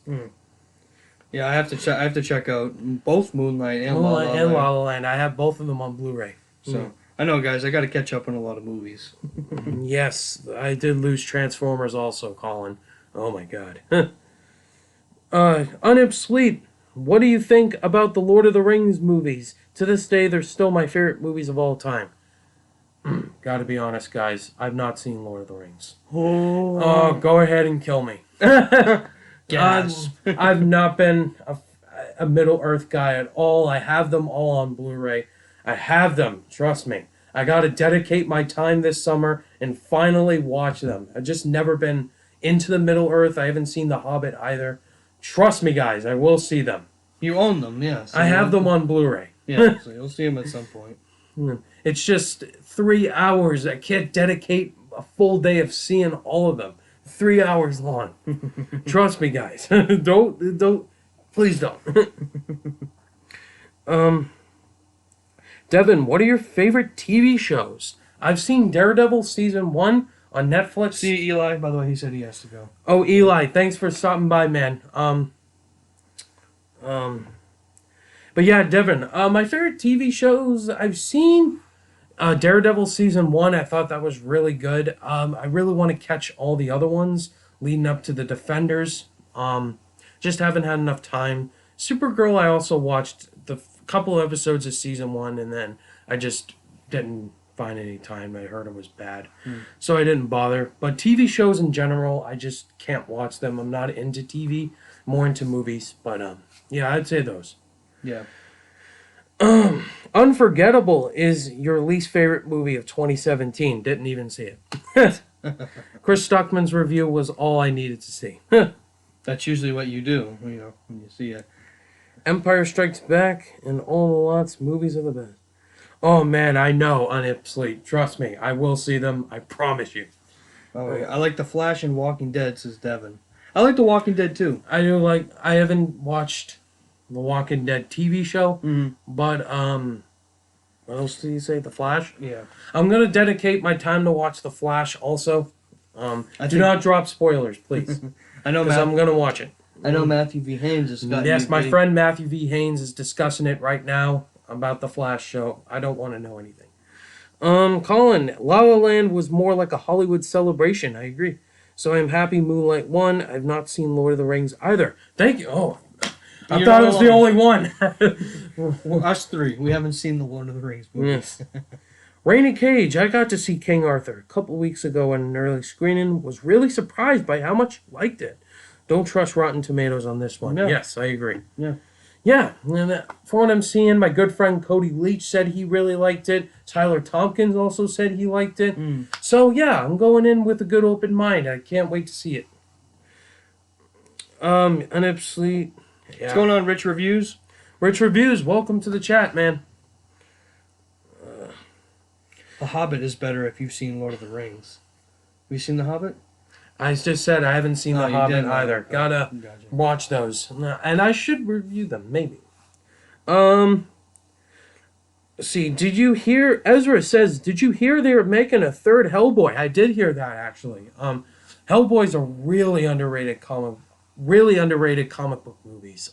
Yeah, I have to check out both Moonlight and Moonlight La La and Land. La La Land. I have both of them on Blu-ray. So I know, guys. I got to catch up on a lot of movies. Yes, I did lose Transformers also, Colin. Oh my god. Unip Sleep, what do you think about the Lord of the Rings movies? To this day, they're still my favorite movies of all time. Gotta be honest, guys. I've not seen Lord of the Rings. Oh, go ahead and kill me. Gasp. I've not been a Middle Earth guy at all. I have them all on Blu-ray. I have them. Trust me. I got to dedicate my time this summer and finally watch them. I've just never been into the Middle Earth. I haven't seen The Hobbit either. Trust me, guys. I will see them. You own them, yeah. So I have them on Blu-ray. Yeah, so you'll see them at some point. It's just 3 hours. I can't dedicate a full day of seeing all of them. 3 hours long. Trust me, guys. Don't. Please don't. Devin, what are your favorite TV shows? I've seen Daredevil season 1 on Netflix. See Eli, by the way, he said he has to go. Oh, Eli, thanks for stopping by, man. But yeah, Devin, my favorite TV shows I've seen, Daredevil season 1, I thought that was really good. I really want to catch all the other ones leading up to the Defenders. Just haven't had enough time. Supergirl, I also watched the couple episodes of season 1, and then I just didn't find any time. I heard it was bad, so I didn't bother. But TV shows in general, I just can't watch them. I'm not into TV, more into movies. But yeah, I'd say those. Yeah. Unforgettable is your least favorite movie of 2017. Didn't even see it. Chris Stuckman's review was all I needed to see. That's usually what you do, you know, when you see it. Empire Strikes Back and all the lots movies are the best. Oh man, I know Unip Sleep. Trust me, I will see them. I promise you. Oh, yeah. I like The Flash and Walking Dead, says Devin. I like The Walking Dead too. I haven't watched the Walking Dead TV show, but what else did you say? The Flash? Yeah. I'm gonna dedicate my time to watch The Flash also. Do not drop spoilers, please, I know because I'm gonna watch it. I know Matthew V. Haynes has got Yes, you my big- friend Matthew V. Haynes is discussing it right now about the Flash show. I don't want to know anything. Colin, La La Land was more like a Hollywood celebration. I agree. So I'm happy Moonlight won. I've not seen Lord of the Rings either. Thank you. Oh, I You're thought not it was the alone. only one. Well, us three. We haven't seen the Lord of the Rings movies. Yes. Rainy Cage, I got to see King Arthur a couple weeks ago in an early screening. Was really surprised by how much you liked it. Don't trust Rotten Tomatoes on this one. No. Yes, I agree. Yeah. Yeah, and from what I'm seeing, my good friend Cody Leach said he really liked it. Tyler Tompkins also said he liked it. So yeah, I'm going in with a good open mind. I can't wait to see it. And absolutely, yeah. What's going on, Rich Reviews? Rich Reviews, welcome to the chat, man. The Hobbit is better if you've seen Lord of the Rings. Have you seen The Hobbit? I just said I haven't seen Oh, The you Hobbit didn't. either. Gotta Gotcha. watch those, and I should review them maybe. Let's see, did you hear? Ezra says, did you hear they were making a third Hellboy? I did hear that actually. Hellboys are really underrated comic book movies.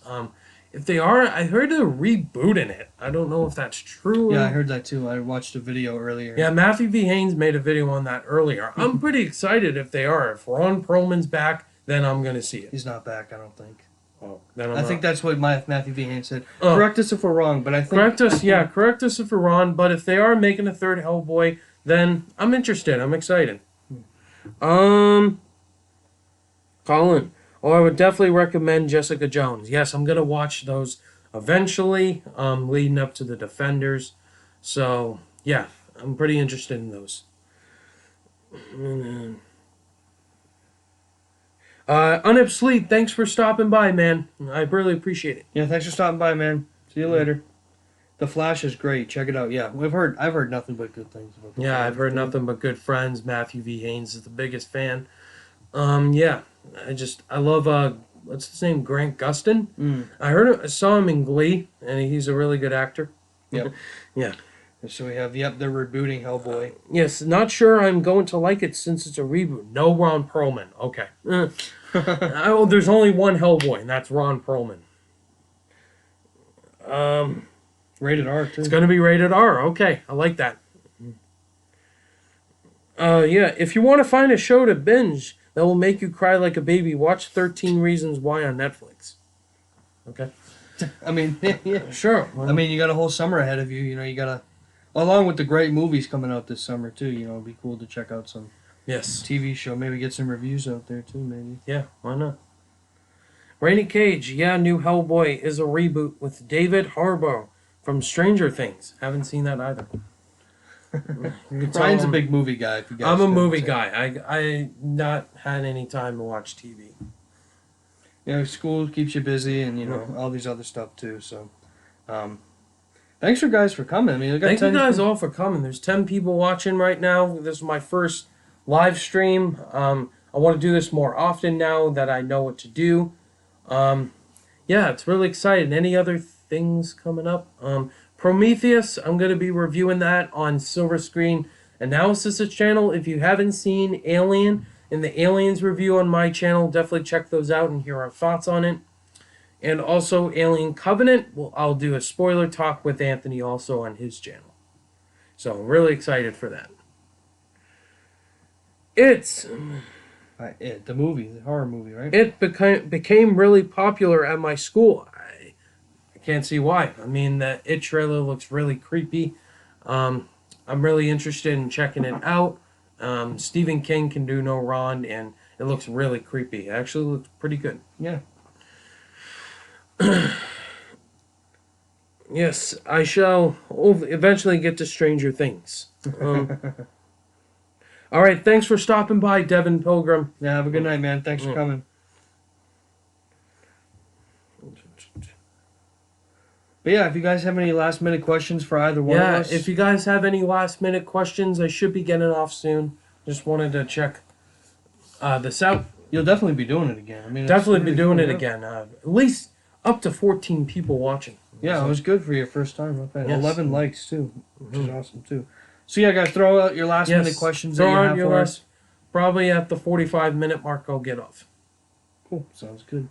If they are, I heard they're rebooting it. I don't know if that's true. Yeah, I heard that too. I watched a video earlier. Yeah, Matthew V. Haynes made a video on that earlier. I'm pretty excited if they are. If Ron Perlman's back, then I'm gonna see it. He's not back, I don't think. Oh, then I think that's what Matthew V. Haynes said. Oh. Correct us if we're wrong, but I think... correct us if we're wrong. But if they are making a third Hellboy, then I'm interested. I'm excited. Colin. Oh, I would definitely recommend Jessica Jones. Yes, I'm gonna watch those eventually, leading up to the Defenders. So yeah, I'm pretty interested in those. Unib Sleep, thanks for stopping by, man. I really appreciate it. Yeah, thanks for stopping by, man. See you later. The Flash is great. Check it out. Yeah, I've heard nothing but good things about the Yeah, Flash. I've heard nothing but good friends. Matthew V. Haynes is the biggest fan. Yeah, I love what's his name? Grant Gustin. I saw him in Glee, and he's a really good actor. Yep. Yeah. So we have, they're rebooting Hellboy. Yes, not sure I'm going to like it since it's a reboot. No Ron Perlman. Okay. There's only one Hellboy, and that's Ron Perlman. Rated R, too. It's going to be rated R. Okay, I like that. Yeah, if you want to find a show to binge that will make you cry like a baby, watch 13 Reasons Why on Netflix. Okay. I mean, yeah. Sure. I mean, you got a whole summer ahead of you. You know, you got to... Along with the great movies coming out this summer, too. You know, it'd be cool to check out some yes. TV show. Maybe get some reviews out there, too, maybe. Yeah, why not? Rainy Cage, yeah, new Hellboy is a reboot with David Harbour from Stranger Things. Haven't seen that either. Ryan's a big movie guy. If you guys I'm a couldn't movie say. guy. I not had any time to watch TV. You know, school keeps you busy, and you know all these other stuff too. So, thanks for guys for coming. I mean, we got Thank you 10 guys all for coming. There's 10 people watching right now. This is my first live stream. I want to do this more often now that I know what to do. Yeah, it's really exciting. Any other things coming up? Prometheus, I'm going to be reviewing that on Silver Screen Analysis' channel. If you haven't seen Alien and the Aliens review on my channel, definitely check those out and hear our thoughts on it. And also Alien Covenant, well, I'll do a spoiler talk with Anthony also on his channel. So I'm really excited for that. The movie, the horror movie, right? It became really popular at my school. I can't see why. I mean, the It trailer looks really creepy. I'm really interested in checking it out. Stephen King can do no wrong, and it looks really creepy. It actually looks pretty good. Yeah. Yes, I shall eventually get to Stranger Things. All right, thanks for stopping by, Devin Pilgrim. Yeah. Have a good night, man. Thanks for coming. But yeah, if you guys have any last minute questions for either one of Yeah, us, if you guys have any last minute questions, I should be getting off soon. Just wanted to check this out. you'll definitely be doing it again. I mean, it's Definitely really be doing cool, it yeah. again. At least up to 14 people watching. Yeah, it was good for your first time. Not bad. Yes. 11 likes too, which is awesome too. So yeah, guys, throw out your last minute questions that Throw you out have your for last. us. Probably at the 45-minute mark, I'll get off. Cool, sounds good.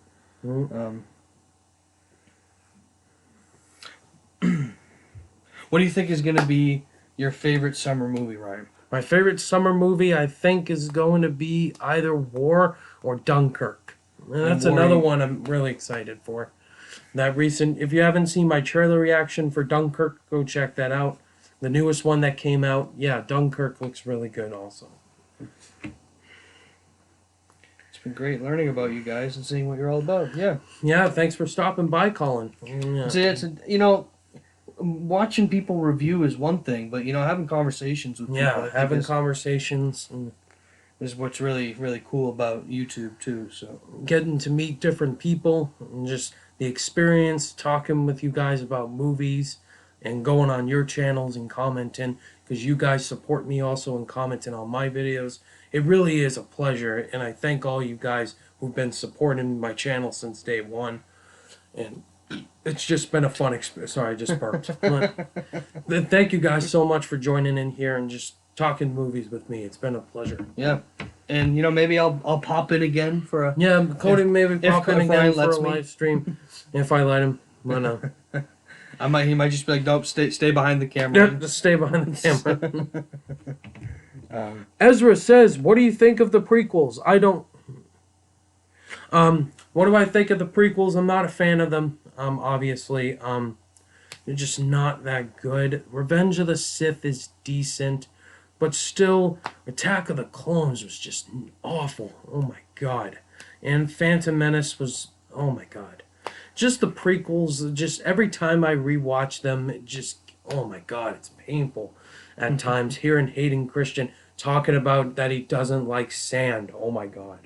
What do you think is going to be your favorite summer movie, Ryan? My favorite summer movie, I think, is going to be either War or Dunkirk. And that's War, another you- one I'm really excited for. that recent. If you haven't seen my trailer reaction for Dunkirk, go check that out. The newest one that came out, yeah, Dunkirk looks really good also. It's been great learning about you guys and seeing what you're all about. Yeah. Yeah, thanks for stopping by, Colin. Yeah. Watching people review is one thing, but having conversations with people, I Yeah, think having conversations and is what's really, really cool about YouTube too. So getting to meet different people and just the experience talking with you guys about movies and going on your channels and commenting because you guys support me also and commenting on my videos. It really is a pleasure, and I thank all you guys who've been supporting my channel since day one. And it's just been a fun experience. Sorry, I just burped. Thank you guys so much for joining in here and just talking movies with me. It's been a pleasure. yeah, and maybe I'll pop in again for a Yeah, Cody maybe pop in if again Ryan for a lets me. live stream if I let him. Why not? He might just be like, nope, stay behind the Yeah, camera. just stay behind the camera. Ezra says, "What do you think of the prequels?" I don't. What do I think of the prequels? I'm not a fan of them. Obviously, they're just not that good. Revenge of the Sith is decent, but still, Attack of the Clones was just awful. Oh my god, and Phantom Menace was, oh my god. Just the prequels, just every time I rewatch them, it just, oh my god, it's painful at times. Hearing Hayden Christian talking about that he doesn't like sand. Oh my god.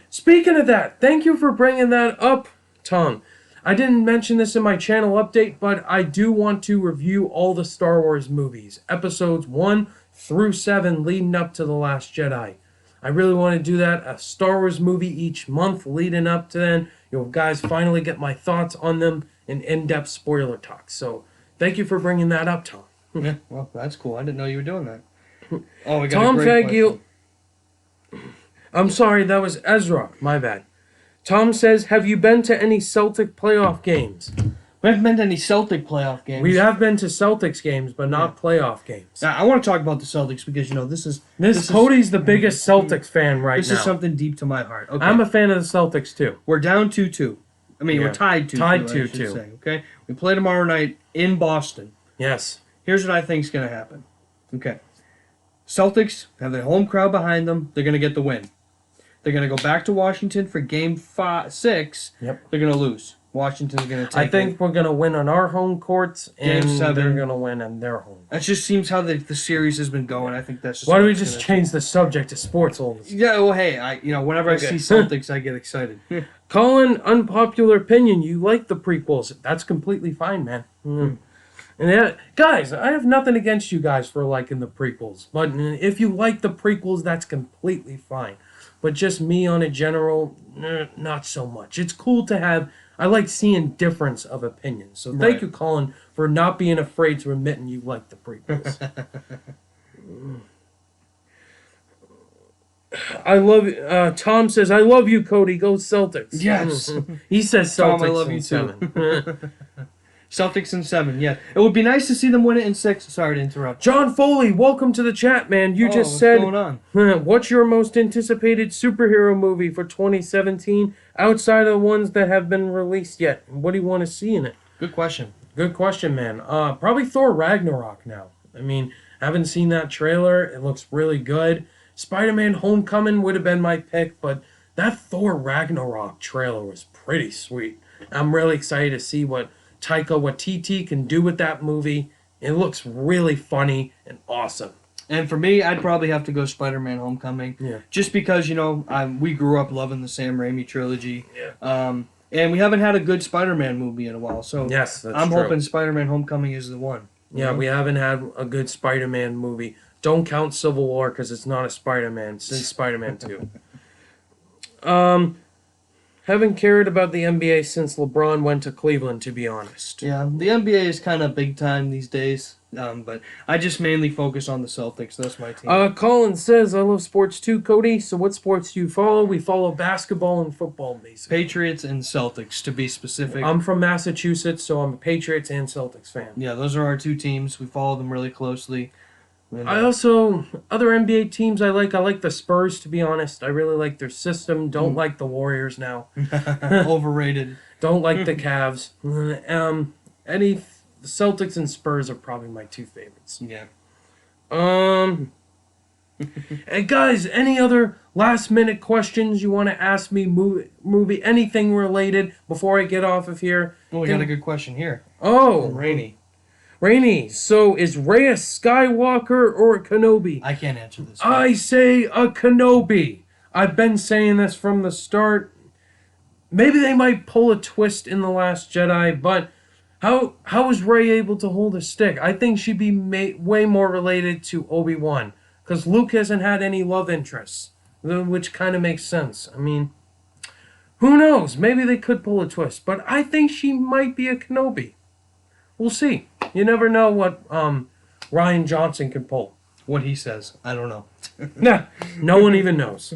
Speaking of that, thank you for bringing that up, Tom. I didn't mention this in my channel update, but I do want to review all the Star Wars movies, episodes 1 through 7 leading up to The Last Jedi. I really want to do that, a Star Wars movie each month leading up to then. You'll guys finally get my thoughts on them in in-depth spoiler talk. So thank you for bringing that up, Tom. Yeah, well, that's cool. I didn't know you were doing that. Oh, we got Tom a great Faggiel. question. I'm sorry, that was Ezra. My bad. Tom says, "Have you been to any Celtic playoff games?" We haven't been to any Celtic playoff games. We have been to Celtics games, but not playoff games. Now, I want to talk about the Celtics because this is Cody's the biggest Celtics fan right this now. is something deep to my heart. Okay, I'm a fan of the Celtics too. we're down 2-2. I mean, Yeah. we're tied 2-2. Tied I should 2-2. say, okay, we play tomorrow night in Boston. Yes. Here's what I think's going to happen. Okay, Celtics have their home crowd behind them. They're going to get the win. They're going to go back to Washington for Game 6. Yep. They're going to lose. Washington's going to take I think we're going to win on our home courts, and Game 7. they're going to win on their home. That just seems how the series has been going. I think that's just Why don't what we it's just gonna- change the subject to sports only? Yeah, well, hey, whenever I Okay. see Celtics, I get excited. Colin, unpopular opinion, you like the prequels. That's completely fine, man. And guys, I have nothing against you guys for liking the prequels. But if you like the prequels, that's completely fine. But just me on a general, not so much. It's cool to have, I like seeing difference of opinions. So thank Right. you, Colin, for not being afraid to admit you like the prequels. I love. Tom says, "I love you, Cody. Go Celtics." Yes. He says Celtics. Tom, I love in you too. 7. Celtics in 7, yeah. It would be nice to see them win it in 6. Sorry to interrupt. John Foley, welcome to the chat, man. You just what's said, going on? "What's your most anticipated superhero movie for 2017 outside of the ones that have been released yet? What do you want to see in it?" Good question. Good question, man. Probably Thor Ragnarok now. I mean, haven't seen that trailer. It looks really good. Spider-Man Homecoming would have been my pick, but that Thor Ragnarok trailer was pretty sweet. I'm really excited to see what Taika Waititi can do with that movie. It looks really funny and awesome. And for me, I'd probably have to go Spider-Man Homecoming. Yeah. Just because, we grew up loving the Sam Raimi trilogy. Yeah. And we haven't had a good Spider-Man movie in a while. So Yes, that's I'm true. hoping Spider-Man Homecoming is the one. Yeah, we haven't had a good Spider-Man movie. Don't count Civil War because it's not a Spider-Man since Spider-Man 2. Haven't cared about the NBA since LeBron went to Cleveland, to be honest. Yeah, the NBA is kind of big time these days. But I just mainly focus on the Celtics. That's my team. Colin says, "I love sports too, Cody. So what sports do you follow?" We follow basketball and football, basically. Patriots and Celtics, to be specific. I'm from Massachusetts, so I'm a Patriots and Celtics fan. Yeah, those are our two teams. We follow them really closely. And, I also other NBA teams I like. I like the Spurs, to be honest. I really like their system. Don't like the Warriors now. overrated. Don't like the Cavs. Any the Celtics and Spurs are probably my two favorites. Yeah. Um, Hey guys, any other last minute questions you want to ask me? Movie, anything related before I get off of here? Oh, we got a good question here. Oh, From Rainey. Rainey. So is Rey a Skywalker or a Kenobi? I can't answer this. I say a Kenobi. I've been saying this from the start. Maybe they might pull a twist in The Last Jedi, but how is Rey able to hold a stick? I think she'd be way more related to Obi-Wan, because Luke hasn't had any love interests, which kind of makes sense. I mean, who knows? Maybe they could pull a twist, but I think she might be a Kenobi. We'll see. You never know what Ryan Johnson can pull. What he says. I don't know. Nah, no one even knows.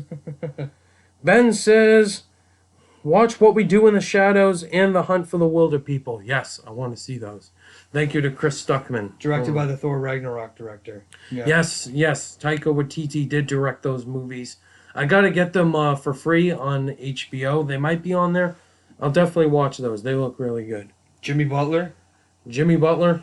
Ben says, watch What We Do in the Shadows and The Hunt for the Wilder People. Yes, I want to see those. Thank you to Chris Stuckman. Directed by the Thor Ragnarok director. Yeah. Yes, Taika Waititi did direct those movies. I gotta get them for free on HBO. They might be on there. I'll definitely watch those. They look really good. Jimmy Butler. Jimmy Butler.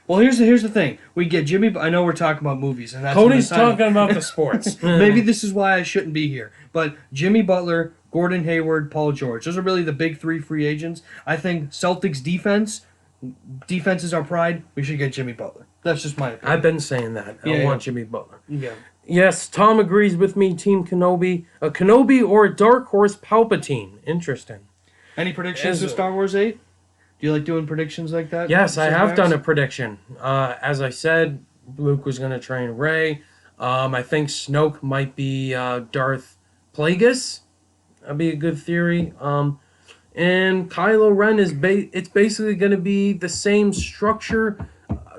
Well, here's the thing. We get Jimmy. I know we're talking about movies, and that's Cody's in the title. talking about the sports. Maybe this is why I shouldn't be here. But Jimmy Butler, Gordon Hayward, Paul George. Those are really the big three free agents. I think Celtics defense is our pride. We should get Jimmy Butler. That's just my opinion. I've been saying that. I want Jimmy Butler. Yeah. Yes, Tom agrees with me. Team Kenobi. A Kenobi or a Dark Horse Palpatine. Interesting. Any predictions for Star Wars 8? Do you like doing predictions like that? Yes, I have done a prediction. As I said, Luke was going to train Rey. I think Snoke might be Darth Plagueis. That'd be a good theory. And Kylo Ren is it's basically going to be the same structure,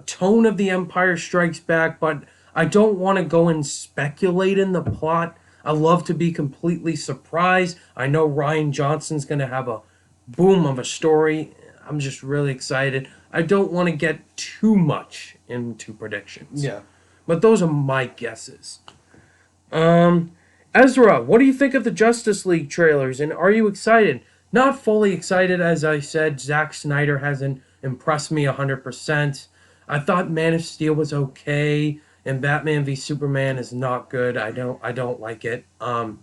tone of The Empire Strikes Back, but I don't want to go and speculate in the plot. I love to be completely surprised. I know Ryan Johnson's going to have a boom of a story. I'm just really excited. I don't want to get too much into predictions. Yeah. But those are my guesses. Ezra, what do you think of the Justice League trailers, and are you excited? Not fully excited, as I said. Zack Snyder hasn't impressed me 100%. I thought Man of Steel was okay, and Batman v Superman is not good. I don't like it. I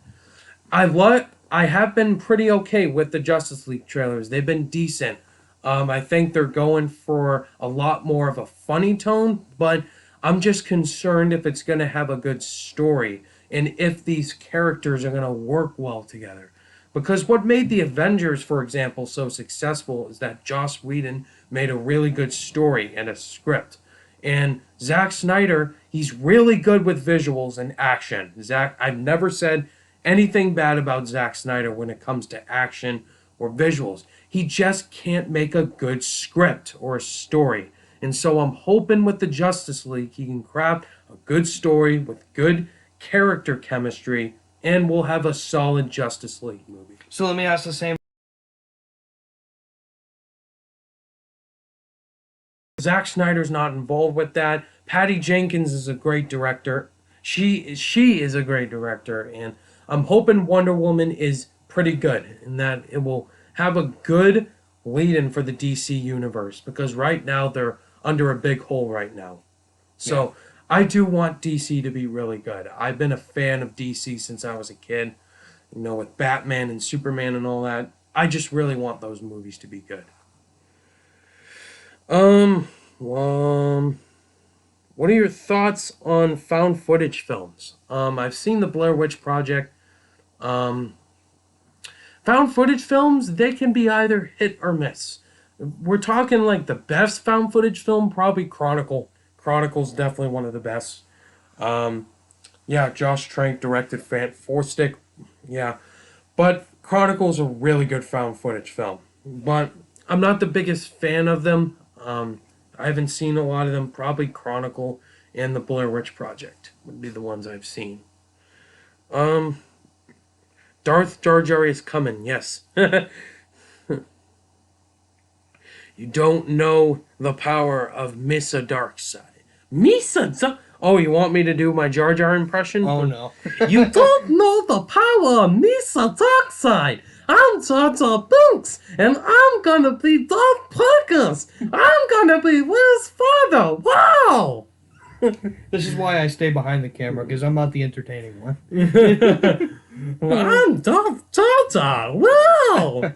have been pretty okay with the Justice League trailers. They've been decent. I think they're going for a lot more of a funny tone, but I'm just concerned if it's going to have a good story and if these characters are going to work well together. Because what made the Avengers, for example, so successful is that Joss Whedon made a really good story and a script. And Zack Snyder, he's really good with visuals and action. I've never said anything bad about Zack Snyder when it comes to action or visuals. He just can't make a good script or a story. And so I'm hoping with the Justice League he can craft a good story with good character chemistry, and we'll have a solid Justice League movie. So let me ask the same. Zack Snyder's not involved with that. Patty Jenkins is a great director. She is a great director, and I'm hoping Wonder Woman is pretty good and that it will have a good lead-in for the DC universe, because right now they're under a big hole right now. So I do want DC to be really good. I've been a fan of DC since I was a kid, with Batman and Superman and all that. I just really want those movies to be good. What are your thoughts on found footage films? I've seen the Blair Witch Project. Found footage films, they can be either hit or miss. We're talking like the best found footage film, probably Chronicle. Chronicle's definitely one of the best. Josh Trank directed Four Stick. Yeah. But Chronicle's a really good found footage film. But I'm not the biggest fan of them. I haven't seen a lot of them. Probably Chronicle and the Blair Witch Project would be the ones I've seen. Darth Jar Jar is coming, yes. You don't know the power of Misa Darkseid. Misa? Oh, you want me to do my Jar Jar impression? Oh no. You don't know the power of Misa Darkseid. I'm Jar Jar Binks, and I'm gonna be Darth Plagueis. I'm gonna be Will's father. Wow! This is why I stay behind the camera, because I'm not the entertaining one. I'm Darth Jar Jar. Wow!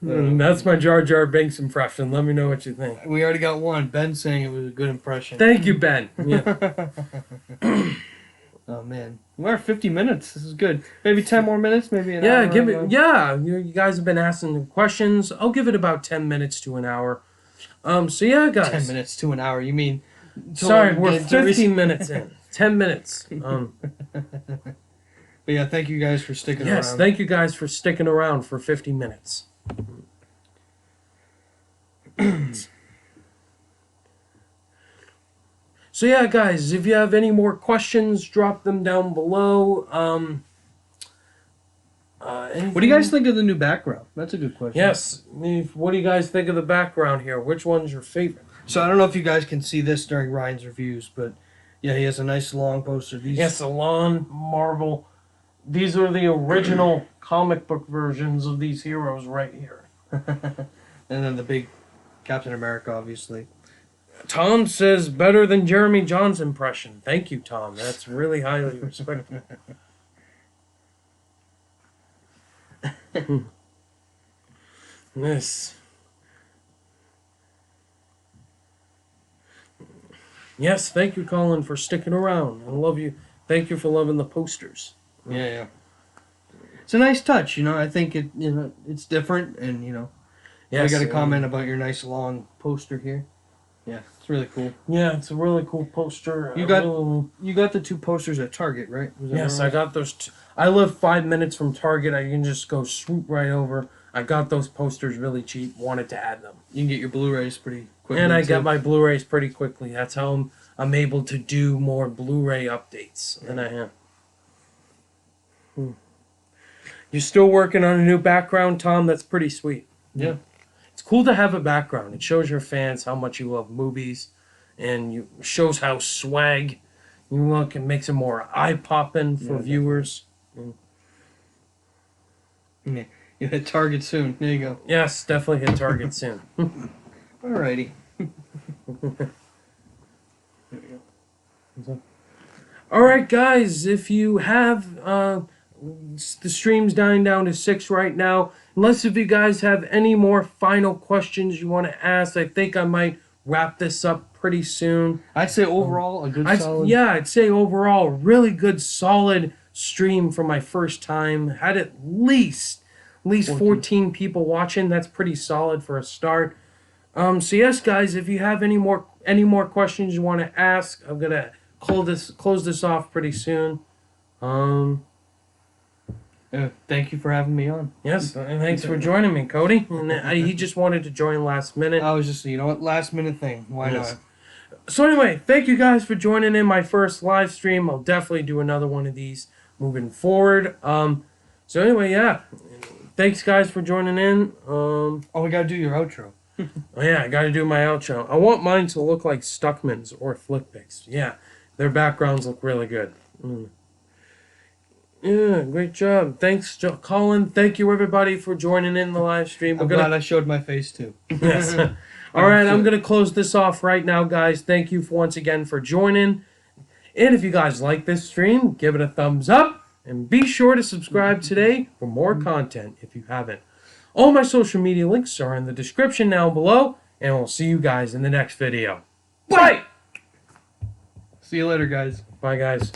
That's my Jar Jar Binks impression. Let me know what you think. We already got one. Ben saying it was a good impression. Thank you, Ben. Yeah. Oh man, we're at 50 minutes. This is good. Maybe 10 more minutes. Maybe an Yeah, hour. give it. Yeah, you guys have been asking the questions. I'll give it about 10 minutes to an hour. So yeah, guys. 10 minutes to an hour. You mean? Sorry, we're get to 15 minutes in. 10 minutes. But yeah, thank you guys for sticking Yes, around. thank you guys for sticking around for 50 minutes. So yeah, guys, if you have any more questions, drop them down below. What do you guys think of the new background? That's a good question. Yes. What do you guys think of the background here? Which one's your favorite? So I don't know if you guys can see this during Ryan's reviews, but yeah, he has a nice long poster. These Yes, Alon, Marvel. These are the original comic book versions of these heroes right here. and then the big Captain America, obviously. Tom says better than Jeremy John's impression. Thank you, Tom. That's really highly respectful. Yes. Yes, thank you, Colin, for sticking around. I love you. Thank you for loving the posters. Yeah. It's a nice touch, you know. I think it's different, and you know, Yes, I got a comment about your nice long poster here. Yeah, it's really cool. Yeah, it's a really cool poster. You got the two posters at Target, right? Was that Yes, right? I got those. I live 5 minutes from Target. I can just go swoop right over. I got those posters really cheap. Wanted to add them. You can get your Blu-rays pretty quickly. And I too. got my Blu-rays pretty quickly. That's how I'm able to do more Blu-ray updates than I have. You're still working on a new background, Tom? That's pretty sweet. Yeah. It's cool to have a background. It shows your fans how much you love movies, and you shows how swag you look. It makes it more eye-popping for viewers. Yeah. You hit Target soon. There you go. Yes, definitely hit Target soon. Alrighty. All right, guys. If you have the stream's dying down to 6 right now. Unless if you guys have any more final questions you want to ask, I think I might wrap this up pretty soon. I'd say overall a good solid. I'd say overall really good solid stream for my first time. Had at least 14 people watching. That's pretty solid for a start. So yes, guys, if you have any more questions you want to ask, I'm gonna close this off pretty soon. Thank you for having me on. Yes, and thanks for joining me, Cody. And he just wanted to join last minute. I was just, you know what, last minute thing. Why Yes. not? So anyway, thank you guys for joining in my first live stream. I'll definitely do another one of these moving forward. So anyway, yeah. Thanks guys for joining in. Oh, we gotta do your outro. Oh yeah, I gotta do my outro. I want mine to look like Stuckman's or Flickpix. Yeah, their backgrounds look really good. Yeah, great job. Thanks, Colin. Thank you everybody for joining in the live stream. I'm glad I showed my face too. Yes. All right, I'm going to close this off right now, guys. Thank you once again for joining. And if you guys like this stream, give it a thumbs up. And be sure to subscribe today for more content if you haven't. All my social media links are in the description down below. And we'll see you guys in the next video. Bye! See you later, guys. Bye, guys.